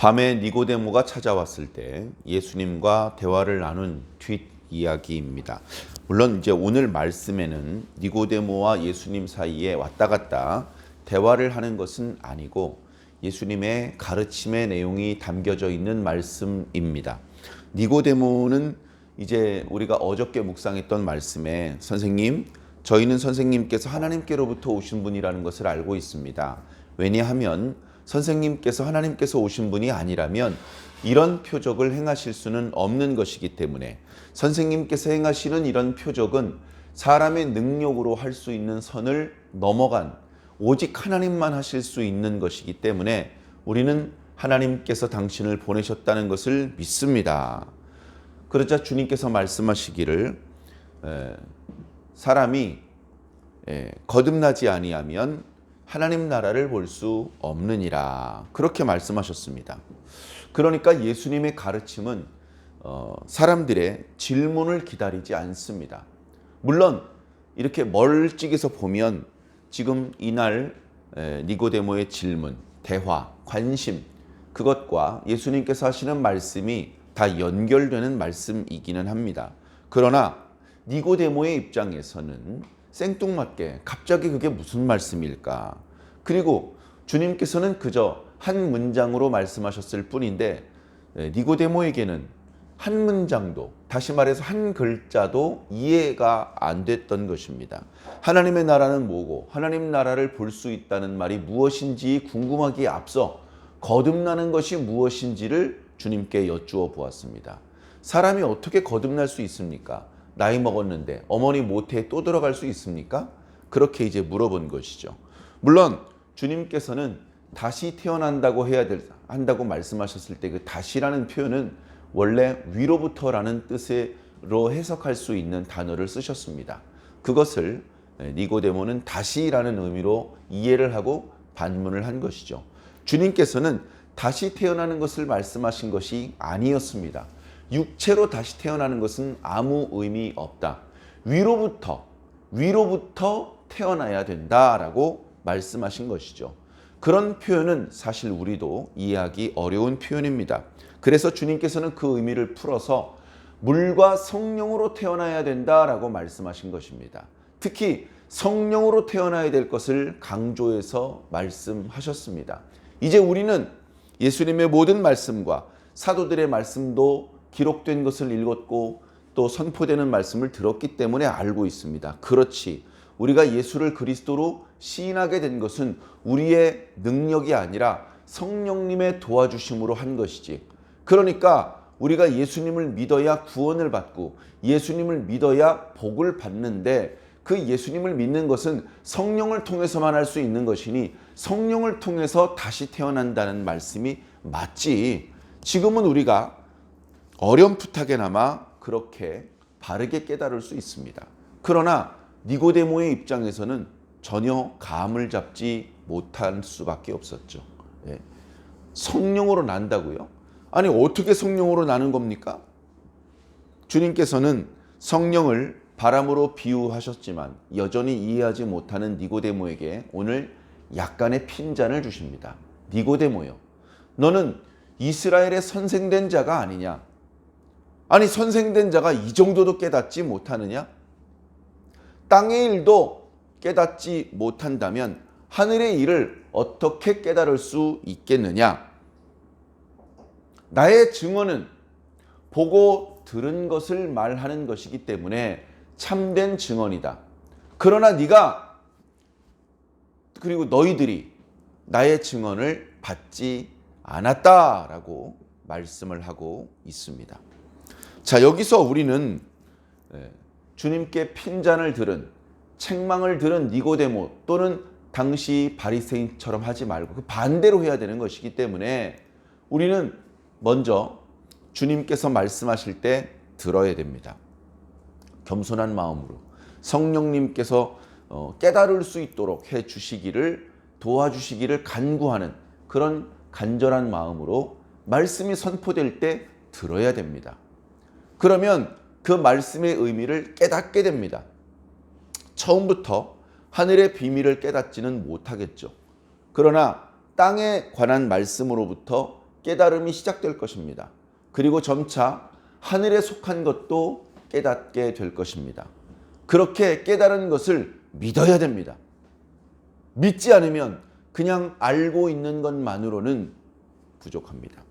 밤에 니고데모가 찾아왔을 때 예수님과 대화를 나눈 뒷이야기입니다. 물론 이제 오늘 말씀에는 니고데모와 예수님 사이에 왔다 갔다 대화를 하는 것은 아니고 예수님의 가르침의 내용이 담겨져 있는 말씀입니다. 니고데모는 이제 우리가 어저께 묵상했던 말씀에 선생님, 저희는 선생님께서 하나님께로부터 오신 분이라는 것을 알고 있습니다. 왜냐하면 선생님께서 하나님께서 오신 분이 아니라면 이런 표적을 행하실 수는 없는 것이기 때문에 선생님께서 행하시는 이런 표적은 사람의 능력으로 할 수 있는 선을 넘어간 오직 하나님만 하실 수 있는 것이기 때문에 우리는 하나님께서 당신을 보내셨다는 것을 믿습니다. 그러자 주님께서 말씀하시기를 사람이 거듭나지 아니하면 하나님 나라를 볼 수 없느니라, 그렇게 말씀하셨습니다. 그러니까 예수님의 가르침은 사람들의 질문을 기다리지 않습니다. 물론 이렇게 멀찍이서 보면 지금 이날 니고데모의 질문, 대화, 관심, 그것과 예수님께서 하시는 말씀이 다 연결되는 말씀이기는 합니다. 그러나 니고데모의 입장에서는 생뚱맞게 갑자기 그게 무슨 말씀일까? 그리고 주님께서는 그저 한 문장으로 말씀하셨을 뿐인데 니고데모에게는 한 문장도, 다시 말해서 한 글자도 이해가 안 됐던 것입니다. 하나님의 나라는 뭐고 하나님 나라를 볼 수 있다는 말이 무엇인지 궁금하기에 앞서 거듭나는 것이 무엇인지를 주님께 여쭈어 보았습니다. 사람이 어떻게 거듭날 수 있습니까? 나이 먹었는데 어머니 모태에 또 들어갈 수 있습니까? 그렇게 이제 물어본 것이죠. 물론 주님께서는 다시 태어난다고 한다고 말씀하셨을 때 그 다시라는 표현은 원래 위로부터라는 뜻으로 해석할 수 있는 단어를 쓰셨습니다. 그것을 니고데모는 다시라는 의미로 이해를 하고 반문을 한 것이죠. 주님께서는 다시 태어나는 것을 말씀하신 것이 아니었습니다. 육체로 다시 태어나는 것은 아무 의미 없다. 위로부터 태어나야 된다라고 말씀하신 것이죠. 그런 표현은 사실 우리도 이해하기 어려운 표현입니다. 그래서 주님께서는 그 의미를 풀어서 물과 성령으로 태어나야 된다라고 말씀하신 것입니다. 특히 성령으로 태어나야 될 것을 강조해서 말씀하셨습니다. 이제 우리는 예수님의 모든 말씀과 사도들의 말씀도 기록된 것을 읽었고 또 선포되는 말씀을 들었기 때문에 알고 있습니다. 그렇지, 우리가 예수를 그리스도로 시인하게 된 것은 우리의 능력이 아니라 성령님의 도와주심으로 한 것이지. 그러니까 우리가 예수님을 믿어야 구원을 받고 예수님을 믿어야 복을 받는데, 그 예수님을 믿는 것은 성령을 통해서만 할 수 있는 것이니 성령을 통해서 다시 태어난다는 말씀이 맞지. 지금은 우리가 어렴풋하게나마 그렇게 바르게 깨달을 수 있습니다. 그러나 니고데모의 입장에서는 전혀 감을 잡지 못할 수밖에 없었죠. 성령으로 난다고요? 아니, 어떻게 성령으로 나는 겁니까? 주님께서는 성령을 바람으로 비유하셨지만 여전히 이해하지 못하는 니고데모에게 오늘 약간의 핀잔을 주십니다. 니고데모요, 너는 이스라엘의 선생된 자가 아니냐? 아니, 선생된 자가 이 정도도 깨닫지 못하느냐? 땅의 일도 깨닫지 못한다면 하늘의 일을 어떻게 깨달을 수 있겠느냐? 나의 증언은 보고 들은 것을 말하는 것이기 때문에 참된 증언이다. 그러나 네가, 그리고 너희들이 나의 증언을 받지 않았다라고 말씀을 하고 있습니다. 자, 여기서 우리는 주님께 핀잔을 들은, 책망을 들은 니고데모 또는 당시 바리새인처럼 하지 말고 그 반대로 해야 되는 것이기 때문에 우리는 먼저 주님께서 말씀하실 때 들어야 됩니다. 겸손한 마음으로 성령님께서 깨달을 수 있도록 해 주시기를, 도와주시기를 간구하는 그런 간절한 마음으로 말씀이 선포될 때 들어야 됩니다. 그러면 그 말씀의 의미를 깨닫게 됩니다. 처음부터 하늘의 비밀을 깨닫지는 못하겠죠. 그러나 땅에 관한 말씀으로부터 깨달음이 시작될 것입니다. 그리고 점차 하늘에 속한 것도 깨닫게 될 것입니다. 그렇게 깨달은 것을 믿어야 됩니다. 믿지 않으면 그냥 알고 있는 것만으로는 부족합니다.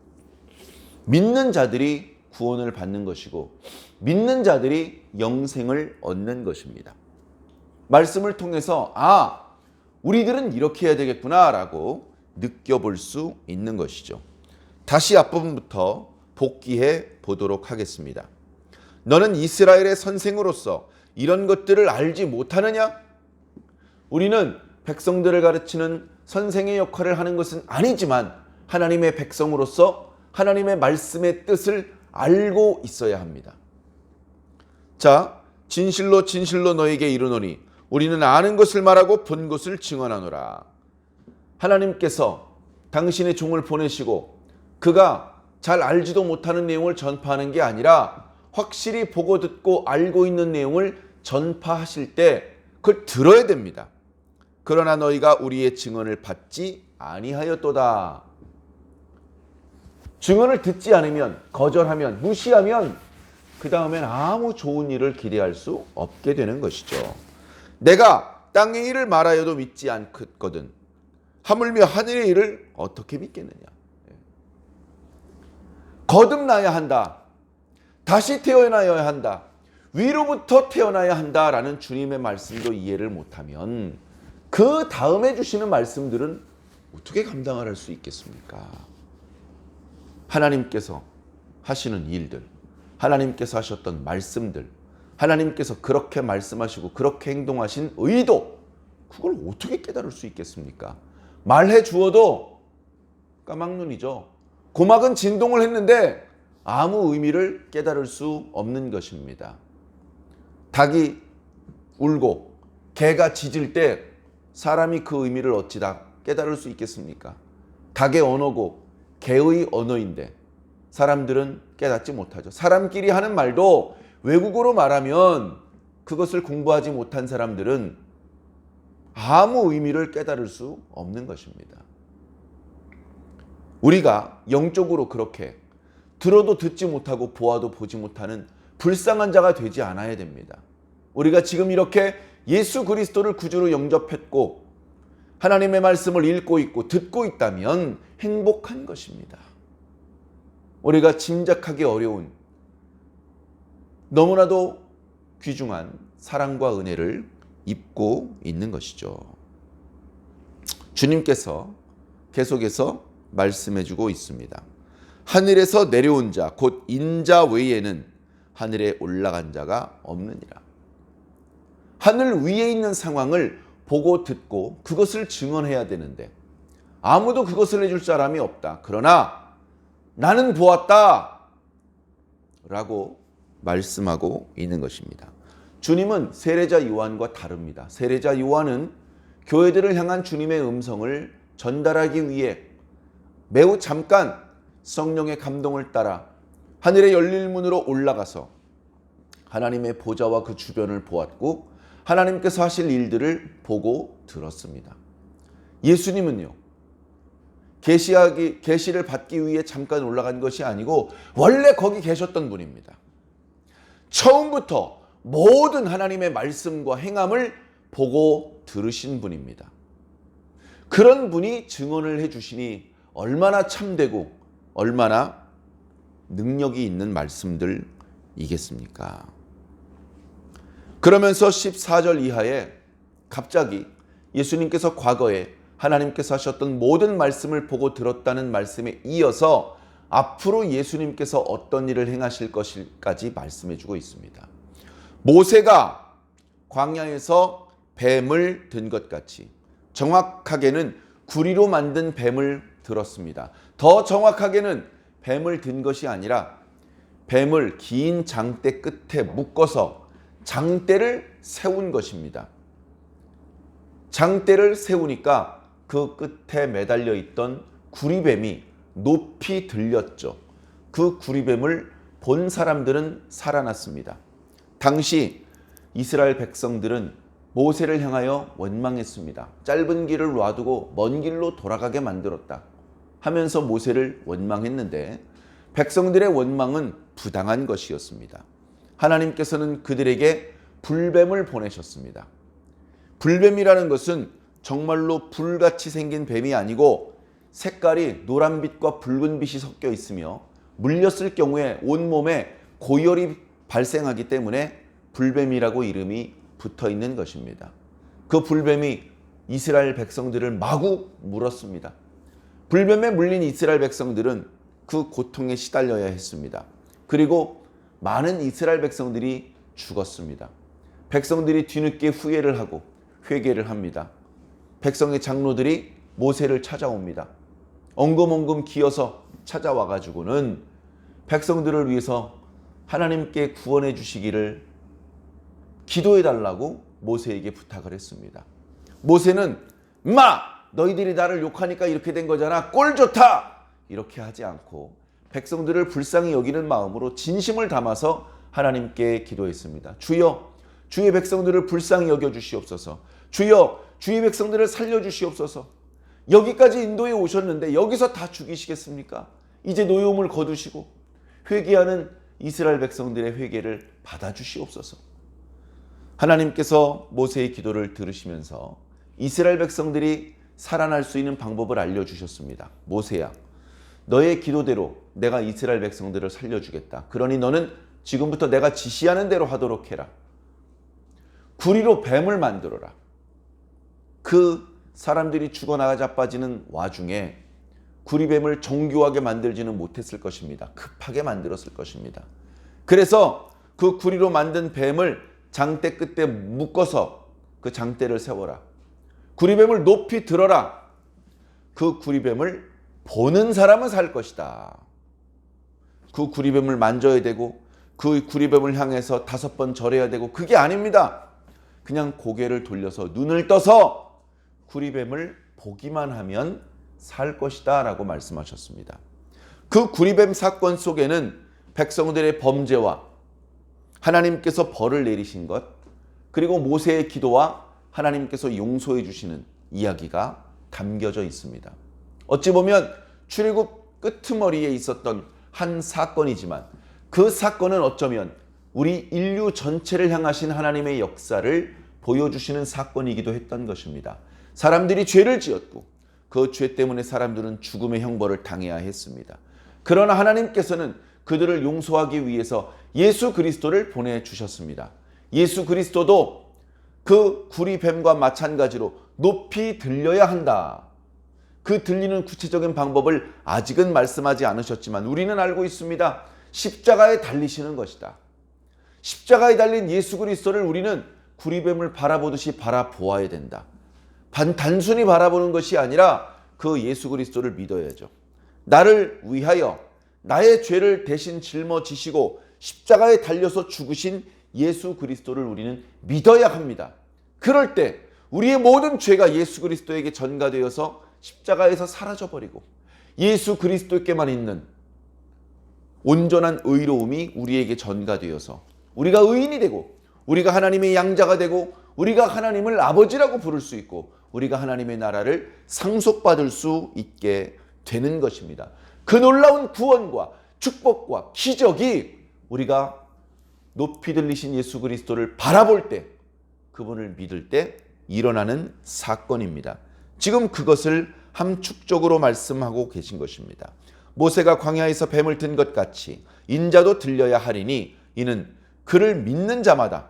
믿는 자들이 구원을 받는 것이고 믿는 자들이 영생을 얻는 것입니다. 말씀을 통해서 우리들은 이렇게 해야 되겠구나라고 느껴볼 수 있는 것이죠. 다시 앞부분부터 복기해 보도록 하겠습니다. 너는 이스라엘의 선생으로서 이런 것들을 알지 못하느냐? 우리는 백성들을 가르치는 선생의 역할을 하는 것은 아니지만 하나님의 백성으로서 하나님의 말씀의 뜻을 알고 있어야 합니다. 자, 진실로 진실로 너에게 이르노니 우리는 아는 것을 말하고 본 것을 증언하노라. 하나님께서 당신의 종을 보내시고 그가 잘 알지도 못하는 내용을 전파하는 게 아니라 확실히 보고 듣고 알고 있는 내용을 전파하실 때 그걸 들어야 됩니다. 그러나 너희가 우리의 증언을 받지 아니하였도다. 증언을 듣지 않으면, 거절하면, 무시하면 그 다음엔 아무 좋은 일을 기대할 수 없게 되는 것이죠. 내가 땅의 일을 말하여도 믿지 않거든 하물며 하늘의 일을 어떻게 믿겠느냐. 거듭나야 한다. 다시 태어나야 한다. 위로부터 태어나야 한다라는 주님의 말씀도 이해를 못하면 그 다음에 주시는 말씀들은 어떻게 감당할 수 있겠습니까? 하나님께서 하시는 일들, 하나님께서 하셨던 말씀들, 하나님께서 그렇게 말씀하시고 그렇게 행동하신 의도, 그걸 어떻게 깨달을 수 있겠습니까? 말해 주어도 까막눈이죠. 고막은 진동을 했는데 아무 의미를 깨달을 수 없는 것입니다. 닭이 울고 개가 짖을 때 사람이 그 의미를 어찌 다 깨달을 수 있겠습니까? 닭의 언어고 개의 언어인데 사람들은 깨닫지 못하죠. 사람끼리 하는 말도 외국어로 말하면 그것을 공부하지 못한 사람들은 아무 의미를 깨달을 수 없는 것입니다. 우리가 영적으로 그렇게 들어도 듣지 못하고 보아도 보지 못하는 불쌍한 자가 되지 않아야 됩니다. 우리가 지금 이렇게 예수 그리스도를 구주로 영접했고 하나님의 말씀을 읽고 있고 듣고 있다면 행복한 것입니다. 우리가 짐작하기 어려운 너무나도 귀중한 사랑과 은혜를 입고 있는 것이죠. 주님께서 계속해서 말씀해주고 있습니다. 하늘에서 내려온 자, 곧 인자 외에는 하늘에 올라간 자가 없느니라. 하늘 위에 있는 상황을 보고 듣고 그것을 증언해야 되는데 아무도 그것을 해줄 사람이 없다. 그러나 나는 보았다 라고 말씀하고 있는 것입니다. 주님은 세례자 요한과 다릅니다. 세례자 요한은 교회들을 향한 주님의 음성을 전달하기 위해 매우 잠깐 성령의 감동을 따라 하늘의 열릴 문으로 올라가서 하나님의 보좌와 그 주변을 보았고 하나님께서 하실 일들을 보고 들었습니다. 예수님은요, 계시를 받기 위해 잠깐 올라간 것이 아니고 원래 거기 계셨던 분입니다. 처음부터 모든 하나님의 말씀과 행함을 보고 들으신 분입니다. 그런 분이 증언을 해주시니 얼마나 참되고 얼마나 능력이 있는 말씀들이겠습니까? 그러면서 14절 이하에 갑자기 예수님께서 과거에 하나님께서 하셨던 모든 말씀을 보고 들었다는 말씀에 이어서 앞으로 예수님께서 어떤 일을 행하실 것일까지 말씀해 주고 있습니다. 모세가 광야에서 뱀을 든 것 같이 정확하게는 구리로 만든 뱀을 들었습니다. 더 정확하게는 뱀을 든 것이 아니라 뱀을 긴 장대 끝에 묶어서 장대를 세운 것입니다. 장대를 세우니까 그 끝에 매달려 있던 구리뱀이 높이 들렸죠. 그 구리뱀을 본 사람들은 살아났습니다. 당시 이스라엘 백성들은 모세를 향하여 원망했습니다. 짧은 길을 놔두고 먼 길로 돌아가게 만들었다. 하면서 모세를 원망했는데 백성들의 원망은 부당한 것이었습니다. 하나님께서는 그들에게 불뱀을 보내셨습니다. 불뱀이라는 것은 정말로 불같이 생긴 뱀이 아니고 색깔이 노란빛과 붉은빛이 섞여 있으며 물렸을 경우에 온몸에 고열이 발생하기 때문에 불뱀이라고 이름이 붙어 있는 것입니다. 그 불뱀이 이스라엘 백성들을 마구 물었습니다. 불뱀에 물린 이스라엘 백성들은 그 고통에 시달려야 했습니다. 그리고 많은 이스라엘 백성들이 죽었습니다. 백성들이 뒤늦게 후회를 하고 회개를 합니다. 백성의 장로들이 모세를 찾아옵니다. 엉금엉금 기어서 찾아와 가지고는 백성들을 위해서 하나님께 구원해 주시기를 기도해 달라고 모세에게 부탁을 했습니다. 모세는 너희들이 나를 욕하니까 이렇게 된 거잖아. 꼴 좋다. 이렇게 하지 않고 백성들을 불쌍히 여기는 마음으로 진심을 담아서 하나님께 기도했습니다. 주여, 주의 백성들을 불쌍히 여겨 주시옵소서. 주여, 주의 백성들을 살려 주시옵소서. 여기까지 인도에 오셨는데 여기서 다 죽이시겠습니까? 이제 노여움을 거두시고 회개하는 이스라엘 백성들의 회개를 받아주시옵소서. 하나님께서 모세의 기도를 들으시면서 이스라엘 백성들이 살아날 수 있는 방법을 알려주셨습니다. 모세야, 너의 기도대로 내가 이스라엘 백성들을 살려주겠다. 그러니 너는 지금부터 내가 지시하는 대로 하도록 해라. 구리로 뱀을 만들어라. 그 사람들이 죽어나가 자빠지는 와중에 구리뱀을 정교하게 만들지는 못했을 것입니다. 급하게 만들었을 것입니다. 그래서 그 구리로 만든 뱀을 장대 끝에 묶어서 그 장대를 세워라. 구리뱀을 높이 들어라. 그 구리뱀을 보는 사람은 살 것이다. 그 구리뱀을 만져야 되고 그 구리뱀을 향해서 5번 절해야 되고 그게 아닙니다. 그냥 고개를 돌려서 눈을 떠서 구리뱀을 보기만 하면 살 것이다 라고 말씀하셨습니다. 그 구리뱀 사건 속에는 백성들의 범죄와 하나님께서 벌을 내리신 것, 그리고 모세의 기도와 하나님께서 용서해 주시는 이야기가 담겨져 있습니다. 어찌 보면 출애굽 끄트머리에 있었던 한 사건이지만 그 사건은 어쩌면 우리 인류 전체를 향하신 하나님의 역사를 보여주시는 사건이기도 했던 것입니다. 사람들이 죄를 지었고 그 죄 때문에 사람들은 죽음의 형벌을 당해야 했습니다. 그러나 하나님께서는 그들을 용서하기 위해서 예수 그리스도를 보내주셨습니다. 예수 그리스도도 그 구리뱀과 마찬가지로 높이 들려야 한다. 그 들리는 구체적인 방법을 아직은 말씀하지 않으셨지만 우리는 알고 있습니다. 십자가에 달리시는 것이다. 십자가에 달린 예수 그리스도를 우리는 구리뱀을 바라보듯이 바라보아야 된다. 단순히 바라보는 것이 아니라 그 예수 그리스도를 믿어야죠. 나를 위하여 나의 죄를 대신 짊어지시고 십자가에 달려서 죽으신 예수 그리스도를 우리는 믿어야 합니다. 그럴 때 우리의 모든 죄가 예수 그리스도에게 전가되어서 십자가에서 사라져버리고 예수 그리스도께만 있는 온전한 의로움이 우리에게 전가되어서 우리가 의인이 되고 우리가 하나님의 양자가 되고 우리가 하나님을 아버지라고 부를 수 있고 우리가 하나님의 나라를 상속받을 수 있게 되는 것입니다. 그 놀라운 구원과 축복과 기적이 우리가 높이 들리신 예수 그리스도를 바라볼 때, 그분을 믿을 때 일어나는 사건입니다. 지금 그것을 함축적으로 말씀하고 계신 것입니다. 모세가 광야에서 뱀을 든 것 같이 인자도 들려야 하리니 이는 그를 믿는 자마다,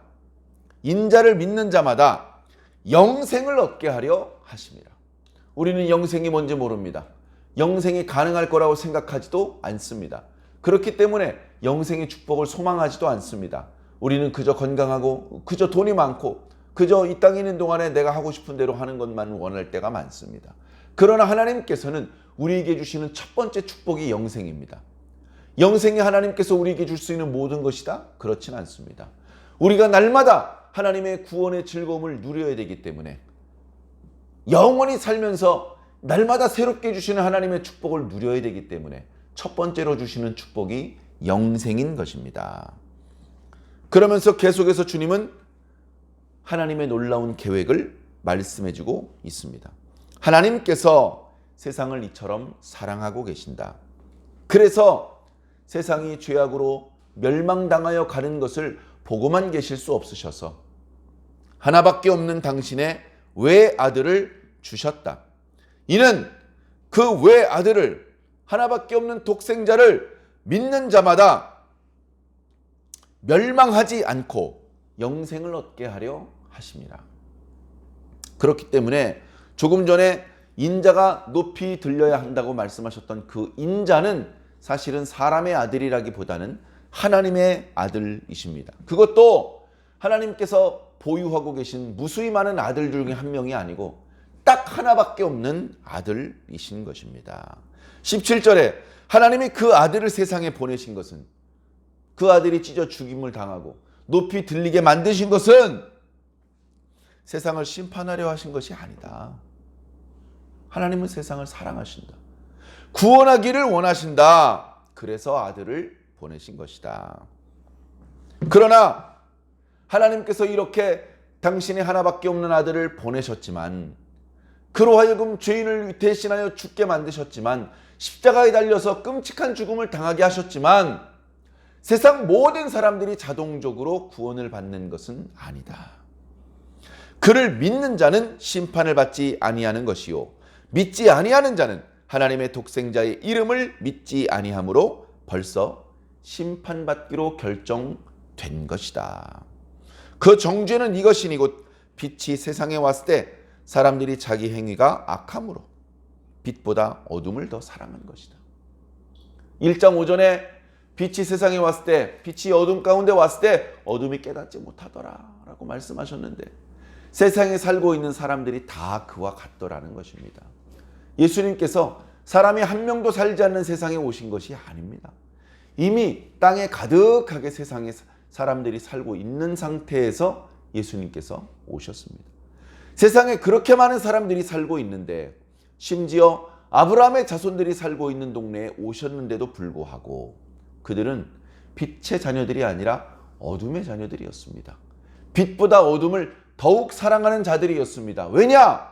인자를 믿는 자마다 영생을 얻게 하려 하심이라. 우리는 영생이 뭔지 모릅니다. 영생이 가능할 거라고 생각하지도 않습니다. 그렇기 때문에 영생의 축복을 소망하지도 않습니다. 우리는 그저 건강하고 그저 돈이 많고 그저 이 땅에 있는 동안에 내가 하고 싶은 대로 하는 것만 원할 때가 많습니다. 그러나 하나님께서는 우리에게 주시는 첫 번째 축복이 영생입니다. 영생이 하나님께서 우리에게 줄 수 있는 모든 것이다? 그렇진 않습니다. 우리가 날마다 하나님의 구원의 즐거움을 누려야 되기 때문에 영원히 살면서 날마다 새롭게 주시는 하나님의 축복을 누려야 되기 때문에 첫 번째로 주시는 축복이 영생인 것입니다. 그러면서 계속해서 주님은 하나님의 놀라운 계획을 말씀해주고 있습니다. 하나님께서 세상을 이처럼 사랑하고 계신다. 그래서 세상이 죄악으로 멸망당하여 가는 것을 보고만 계실 수 없으셔서 하나밖에 없는 당신의 외아들을 주셨다. 이는 그 외아들을, 하나밖에 없는 독생자를 믿는 자마다 멸망하지 않고 영생을 얻게 하려 하심이라. 그렇기 때문에 조금 전에 인자가 높이 들려야 한다고 말씀하셨던 그 인자는 사실은 사람의 아들이라기보다는 하나님의 아들이십니다. 그것도 하나님께서 보유하고 계신 무수히 많은 아들 중에 한 명이 아니고 딱 하나밖에 없는 아들이신 것입니다. 17절에 하나님이 그 아들을 세상에 보내신 것은, 그 아들이 찢어 죽임을 당하고 높이 들리게 만드신 것은 세상을 심판하려 하신 것이 아니다. 하나님은 세상을 사랑하신다. 구원하기를 원하신다. 그래서 아들을 보내신 것이다. 그러나 하나님께서 이렇게 당신의 하나밖에 없는 아들을 보내셨지만, 그로 하여금 죄인을 대신하여 죽게 만드셨지만, 십자가에 달려서 끔찍한 죽음을 당하게 하셨지만, 세상 모든 사람들이 자동적으로 구원을 받는 것은 아니다. 그를 믿는 자는 심판을 받지 아니하는 것이요, 믿지 아니하는 자는 하나님의 독생자의 이름을 믿지 아니하므로 벌써 심판받기로 결정된 것이다. 그 정죄는 이것이니 곧 빛이 세상에 왔을 때 사람들이 자기 행위가 악함으로 빛보다 어둠을 더 사랑한 것이다. 1장 5절에 빛이 세상에 왔을 때, 빛이 어둠 가운데 왔을 때 어둠이 깨닫지 못하더라 라고 말씀하셨는데, 세상에 살고 있는 사람들이 다 그와 같더라는 것입니다. 예수님께서 사람이 한 명도 살지 않는 세상에 오신 것이 아닙니다. 이미 땅에 가득하게 세상에 사람들이 살고 있는 상태에서 예수님께서 오셨습니다. 세상에 그렇게 많은 사람들이 살고 있는데, 심지어 아브라함의 자손들이 살고 있는 동네에 오셨는데도 불구하고 그들은 빛의 자녀들이 아니라 어둠의 자녀들이었습니다. 빛보다 어둠을 더욱 사랑하는 자들이었습니다. 왜냐?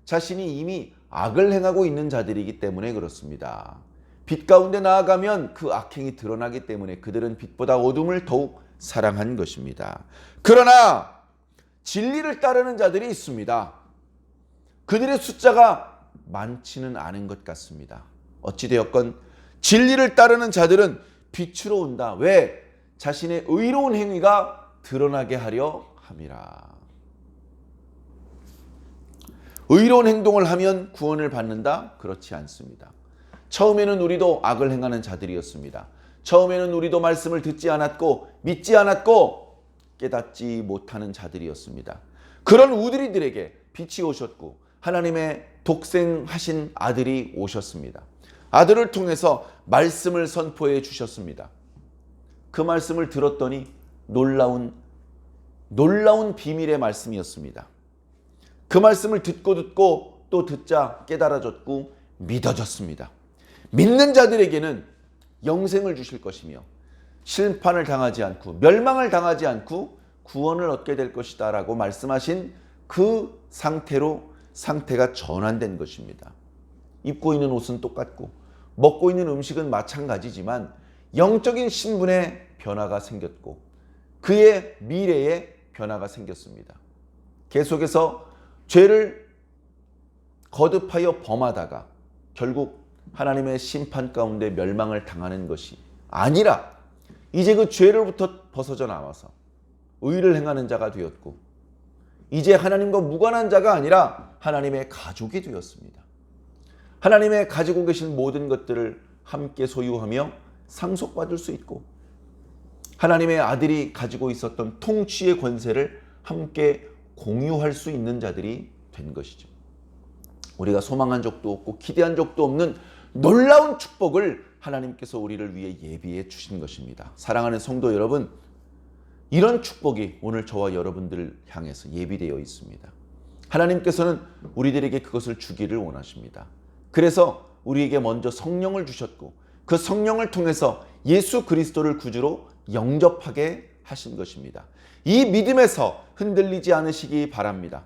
자신이 이미 악을 행하고 있는 자들이기 때문에 그렇습니다. 빛 가운데 나아가면 그 악행이 드러나기 때문에 그들은 빛보다 어둠을 더욱 사랑한 것입니다. 그러나 진리를 따르는 자들이 있습니다. 그들의 숫자가 많지는 않은 것 같습니다. 어찌되었건 진리를 따르는 자들은 빛으로 온다. 왜? 자신의 의로운 행위가 드러나게 하려 함이라. 의로운 행동을 하면 구원을 받는다? 그렇지 않습니다. 처음에는 우리도 악을 행하는 자들이었습니다. 처음에는 우리도 말씀을 듣지 않았고 믿지 않았고 깨닫지 못하는 자들이었습니다. 그런 우리들에게 빛이 오셨고 하나님의 독생하신 아들이 오셨습니다. 아들을 통해서 말씀을 선포해 주셨습니다. 그 말씀을 들었더니 놀라운 비밀의 말씀이었습니다. 그 말씀을 듣고 또 듣자 깨달아졌고 믿어졌습니다. 믿는 자들에게는 영생을 주실 것이며 심판을 당하지 않고 멸망을 당하지 않고 구원을 얻게 될 것이다 라고 말씀하신 그 상태가 전환된 것입니다. 입고 있는 옷은 똑같고 먹고 있는 음식은 마찬가지지만 영적인 신분의 변화가 생겼고 그의 미래에 변화가 생겼습니다. 계속해서 죄를 거듭하여 범하다가 결국 하나님의 심판 가운데 멸망을 당하는 것이 아니라 이제 그 죄로부터 벗어져 나와서 의를 행하는 자가 되었고 이제 하나님과 무관한 자가 아니라 하나님의 가족이 되었습니다. 하나님의 가지고 계신 모든 것들을 함께 소유하며 상속받을 수 있고 하나님의 아들이 가지고 있었던 통치의 권세를 함께 공유할 수 있는 자들이 된 것이죠. 우리가 소망한 적도 없고 기대한 적도 없는 놀라운 축복을 하나님께서 우리를 위해 예비해 주신 것입니다. 사랑하는 성도 여러분, 이런 축복이 오늘 저와 여러분들을 향해서 예비되어 있습니다. 하나님께서는 우리들에게 그것을 주기를 원하십니다. 그래서 우리에게 먼저 성령을 주셨고 그 성령을 통해서 예수 그리스도를 구주로 영접하게 하신 것입니다. 이 믿음에서 흔들리지 않으시기 바랍니다.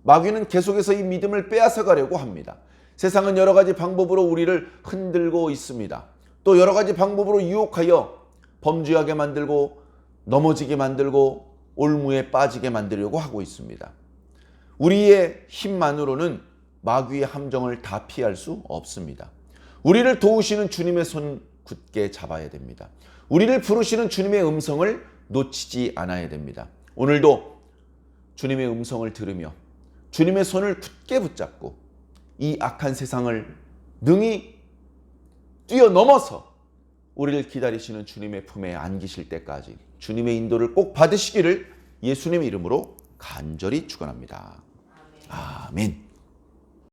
마귀는 계속해서 이 믿음을 빼앗아 가려고 합니다. 세상은 여러 가지 방법으로 우리를 흔들고 있습니다. 또 여러 가지 방법으로 유혹하여 범죄하게 만들고 넘어지게 만들고 올무에 빠지게 만들려고 하고 있습니다. 우리의 힘만으로는 마귀의 함정을 다 피할 수 없습니다. 우리를 도우시는 주님의 손 굳게 잡아야 됩니다. 우리를 부르시는 주님의 음성을 놓치지 않아야 됩니다. 오늘도 주님의 음성을 들으며 주님의 손을 굳게 붙잡고 이 악한 세상을 능히 뛰어넘어서 우리를 기다리시는 주님의 품에 안기실 때까지 주님의 인도를 꼭 받으시기를 예수님의 이름으로 간절히 축원합니다. 아멘.